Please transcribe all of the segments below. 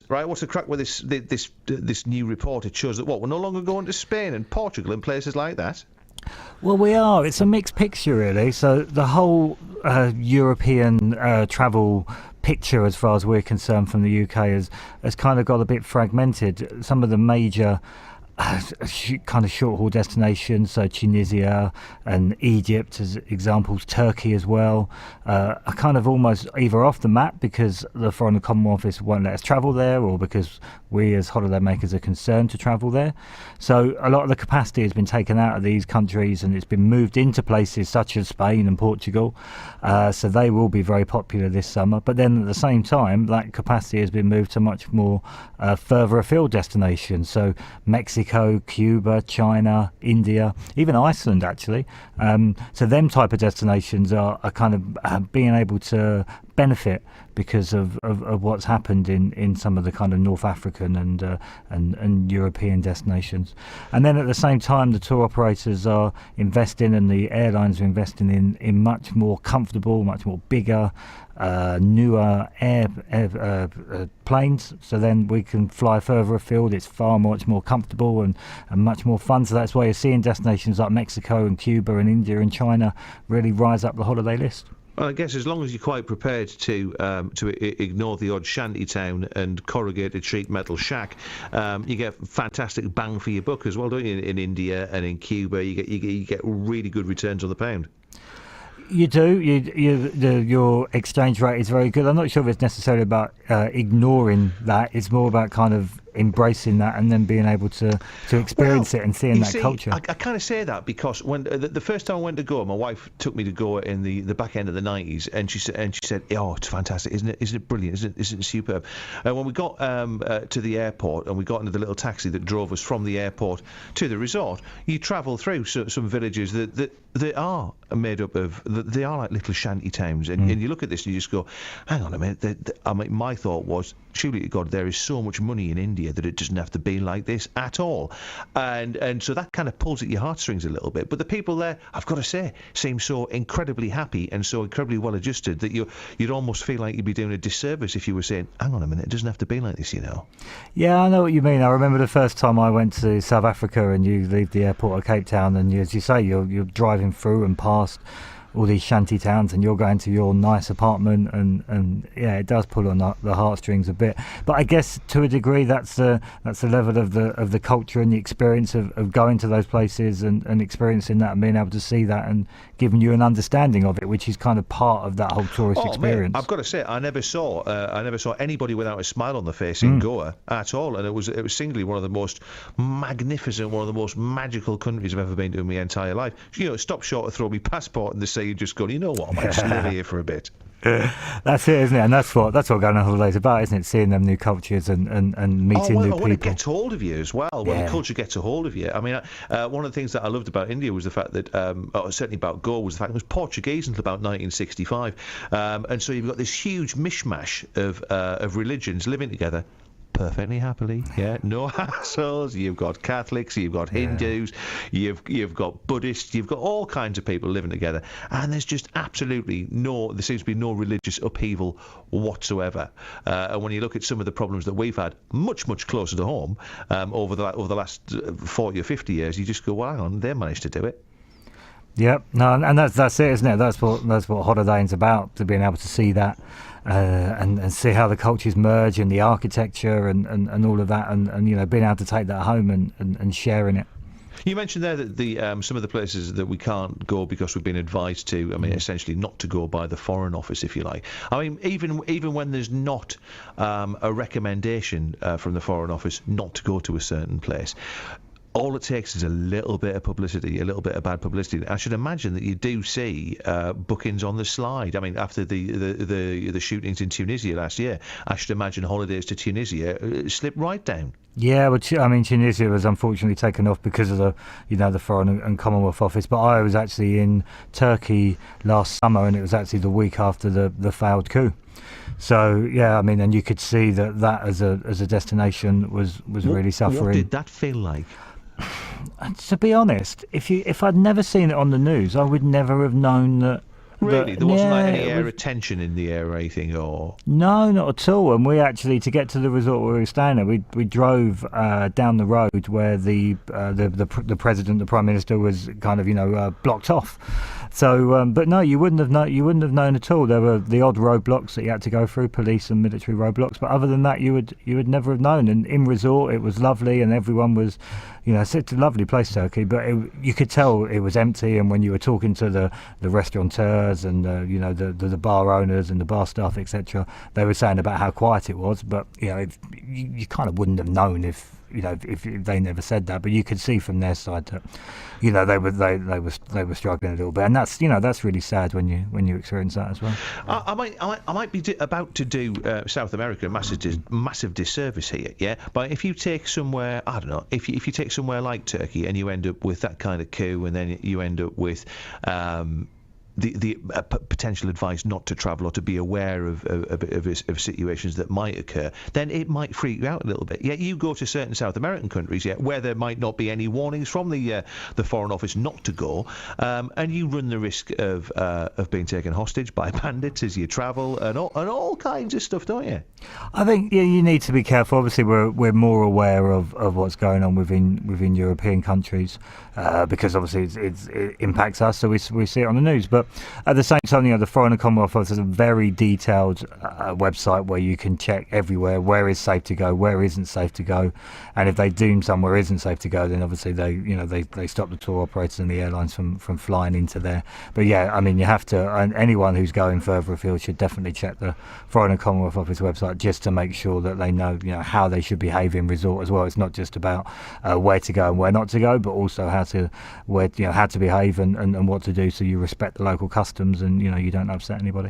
Right, what's the crack with this new report? It shows that we're no longer going to Spain and Portugal and places like that. Well, we are. It's a mixed picture, really. So the whole European travel picture, as far as we're concerned from the UK, has kind of got a bit fragmented. Some of the major kind of short haul destinations, so Tunisia and Egypt as examples, Turkey as well, are kind of almost either off the map because the Foreign and Commonwealth Office won't let us travel there, or because we as holiday makers are concerned to travel there. So a lot of the capacity has been taken out of these countries and it's been moved into places such as Spain and Portugal, so they will be very popular this summer. But then at the same time, that capacity has been moved to much more further afield destinations, so Mexico, Cuba, China, India, even Iceland actually. So them type of destinations are kind of being able to benefit because of what's happened in some of the kind of North African and European destinations. And then at the same time, the tour operators are investing and the airlines are investing in much more comfortable, much more bigger, newer planes, so then we can fly further afield. It's far much more comfortable and much more fun. So that's why you're seeing destinations like Mexico and Cuba and India and China really rise up the holiday list. Well, I guess as long as you're quite prepared to ignore the odd shanty town and corrugated sheet metal shack, you get fantastic bang for your buck as well, don't you? In India and in Cuba, you get really good returns on the pound. You do. Your exchange rate is very good. I'm not sure if it's necessarily about ignoring that. It's more about kind of embracing that and then being able to experience it and seeing that culture. I kind of say that because when the first time I went to Goa, my wife took me to Goa in the back end of the 90s, and she said, "Oh, it's fantastic, isn't it brilliant? Isn't it superb?" And when we got to the airport and we got into the little taxi that drove us from the airport to the resort, you travel through some villages that are made up of, they are like little shanty towns, and you look at this and you just go, hang on a minute. I mean, my thought was, surely to God, there is so much money in India that it doesn't have to be like this at all, and so that kind of pulls at your heartstrings a little bit. But the people there, I've got to say, seem so incredibly happy and so incredibly well adjusted that you'd almost feel like you'd be doing a disservice if you were saying, hang on a minute, it doesn't have to be like this, you know. Yeah, I know what you mean. I remember the first time I went to South Africa and you leave the airport of Cape Town and as you say, you're driving through and past all these shanty towns and you're going to your nice apartment and yeah, it does pull on the heartstrings a bit. But I guess to a degree that's the level of the culture and the experience of going to those places and experiencing that and being able to see that and giving you an understanding of it, which is kind of part of that whole tourist experience. Mate, I've got to say, I never saw anybody without a smile on their face in Goa at all, and it was singly one of the most magnificent, one of the most magical countries I've ever been to in my entire life. You know, stop short of throw me passport and they say you just go, you know what, I might just live here for a bit. That's it, isn't it? And that's what going on holidays about, isn't it? Seeing them new cultures and meeting new people. When it gets hold of you as well, when the culture gets a hold of you. I mean, one of the things that I loved about India was the fact that, certainly about Goa, was the fact it was Portuguese until about 1965, and so you've got this huge mishmash of religions living together perfectly happily, no hassles. You've got Catholics, you've got Hindus, you've got Buddhists, you've got all kinds of people living together, and there's just absolutely there seems to be no religious upheaval whatsoever. And when you look at some of the problems that we've had much closer to home over the last 40 or 50 years, you just go, well, hang on, they managed to do it. Yep, no, and that's it, isn't it? That's what holidaying's about, to being able to see that and see how the cultures merge and the architecture and all of that, and you know, being able to take that home and sharing it. You mentioned there that the some of the places that we can't go because we've been advised to, I mean, essentially not to go by the Foreign Office, if you like. I mean, even when there's not a recommendation from the Foreign Office not to go to a certain place, all it takes is a little bit of publicity, a little bit of bad publicity. I should imagine that you do see bookings on the slide. I mean, after the shootings in Tunisia last year, I should imagine holidays to Tunisia slip right down. Yeah, but I mean, Tunisia was unfortunately taken off because of the Foreign and Commonwealth Office. But I was actually in Turkey last summer, and it was actually the week after the failed coup. So yeah, I mean, and you could see that as a destination was really suffering. What did that feel like? To be honest, if I'd never seen it on the news, I would never have known that Really? There wasn't like any yeah, air of tension in the air or anything, or? No, not at all. And we actually, to get to the resort where we were staying at, we drove down the road where the president, the prime minister, was kind of blocked off. So, but no, you wouldn't have known at all. There were the odd roadblocks that you had to go through, police and military roadblocks. But other than that, you would never have known. And in resort, it was lovely, and everyone was, it's a lovely place, Turkey. But you could tell it was empty. And when you were talking to the restaurateurs and the bar owners and the bar staff, etc., they were saying about how quiet it was. But you kind of wouldn't have known if they never said that. But you could see from their side that they were struggling a little bit, and that's really sad when you experience that as well. I might be about to do South America a massive disservice here, yeah. But if you take somewhere, I don't know, if you take somewhere like Turkey and you end up with that kind of coup, and then you end up with the potential advice not to travel or to be aware of situations that might occur, then it might freak you out a little bit. Yeah, you go to certain South American countries, where there might not be any warnings from the Foreign Office not to go, and you run the risk of being taken hostage by bandits as you travel, and all kinds of stuff, don't you? I think you need to be careful. Obviously, we're more aware of what's going on within European countries because obviously it impacts us, so we see it on the news. But at the same time, the Foreign and Commonwealth Office has a very detailed website where you can check everywhere where is safe to go, where isn't safe to go, and if they deem somewhere isn't safe to go, then obviously they stop the tour operators and the airlines from flying into there. But yeah, I mean, you have to, and anyone who's going further afield should definitely check the Foreign and Commonwealth Office website just to make sure that they know how they should behave in resort as well. It's not just about where to go and where not to go, but also how to behave and what to do, so you respect the local customs and you don't upset anybody.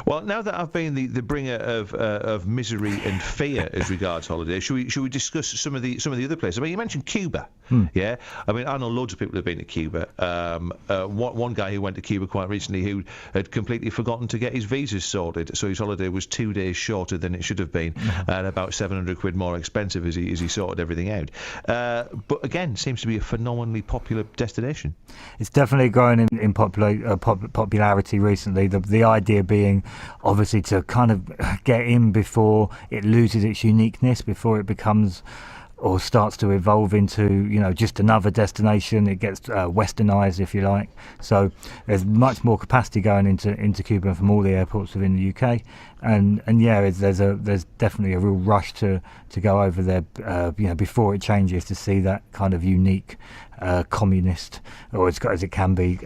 Well, now that I've been the bringer of misery and fear as regards holidays, should we discuss some of the other places? I mean, you mentioned Cuba, yeah. I mean, I know loads of people who've been to Cuba. One guy who went to Cuba quite recently who had completely forgotten to get his visas sorted, so his holiday was 2 days shorter than it should have been, and about 700 quid more expensive as he sorted everything out. But again, seems to be a phenomenally popular destination. It's definitely growing in popularity recently. The idea being, obviously, to kind of get in before it loses its uniqueness, before it becomes or starts to evolve into just another destination. It gets westernized, if you like. So there's much more capacity going into Cuba from all the airports within the UK, and yeah, there's definitely a real rush to go over there before it changes, to see that kind of unique communist, or as it can be,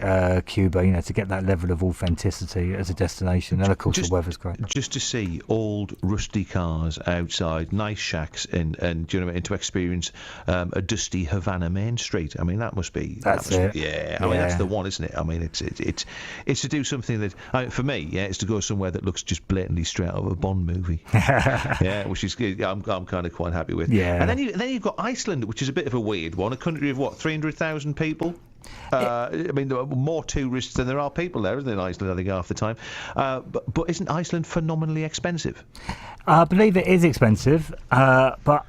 Cuba, to get that level of authenticity as a destination. And of course the weather's great. Just to see old rusty cars outside, nice shacks, and to experience a dusty Havana main street. I mean, that must be... Yeah, I mean, that's the one, isn't it? I mean, it's to do something that, for me, it's to go somewhere that looks just blatantly straight out of a Bond movie. Yeah, which is I'm kind of quite happy with. Yeah. And then you've got Iceland, which is a bit of a weird one. A country of 300,000 people. I mean, there are more tourists than there are people there, isn't it, in Iceland, I think, half the time. But isn't Iceland phenomenally expensive? I believe it is expensive, but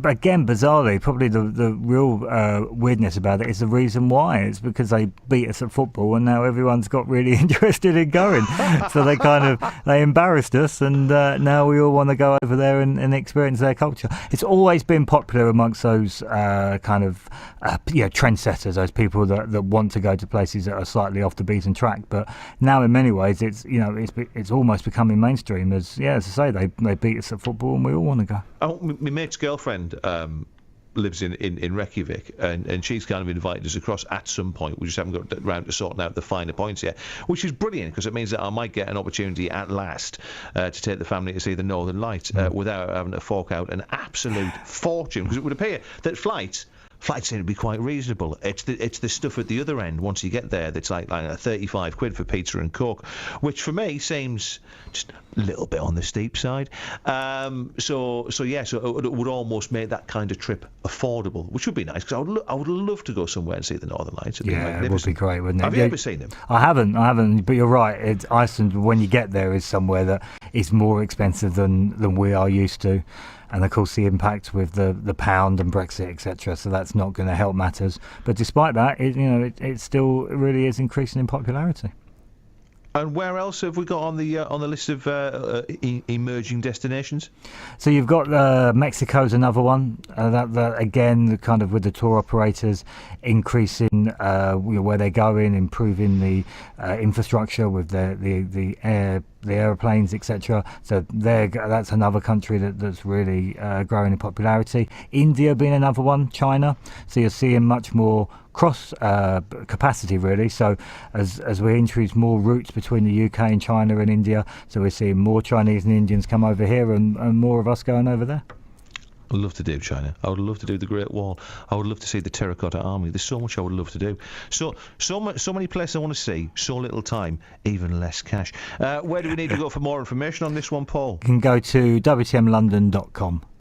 again, bizarrely, probably the real weirdness about it is the reason why. It's because they beat us at football, and now everyone's got really interested in going. So they embarrassed us, and now we all want to go over there and experience their culture. It's always been popular amongst those trendsetters, those people that want to go to places that are slightly off the beaten track. But now, in many ways, it's almost becoming mainstream. As I say, they beat us at football, and we all want to go. Oh, my mate's girlfriend lives in Reykjavik, and she's kind of invited us across at some point. We just haven't got around to sorting out the finer points yet, which is brilliant, because it means that I might get an opportunity at last to take the family to see the Northern Lights without having to fork out an absolute fortune, because it would appear that flights seem to be quite reasonable. It's the stuff at the other end, once you get there, that's like 35 quid for pizza and coke, which for me seems just a little bit on the steep side. So it would almost make that kind of trip affordable, which would be nice, because I would love to go somewhere and see the Northern Lights. It would be great, wouldn't it? Have you ever seen them? I haven't, but you're right. Iceland, when you get there, is somewhere that is more expensive than we are used to. And of course, the impact with the pound and Brexit, etc. So that's not going to help matters. But despite that, it still really is increasing in popularity. And where else have we got on the list of emerging destinations? So you've got Mexico's another one. That again, kind of with the tour operators increasing where they're going, improving the infrastructure with the airplanes, etc. So that's another country that's really growing in popularity. India being another one. China. So you're seeing much more cross capacity really. So as we introduce more routes between the UK and China and India, so we're seeing more Chinese and Indians come over here and more of us going over there. I'd love to do China. I would love to do the Great Wall. I would love to see the Terracotta Army. There's so much I would love to do. So many places I want to see. So little time, even less cash. Where do we need to go for more information on this one, Paul? You can go to wtmlondon.com.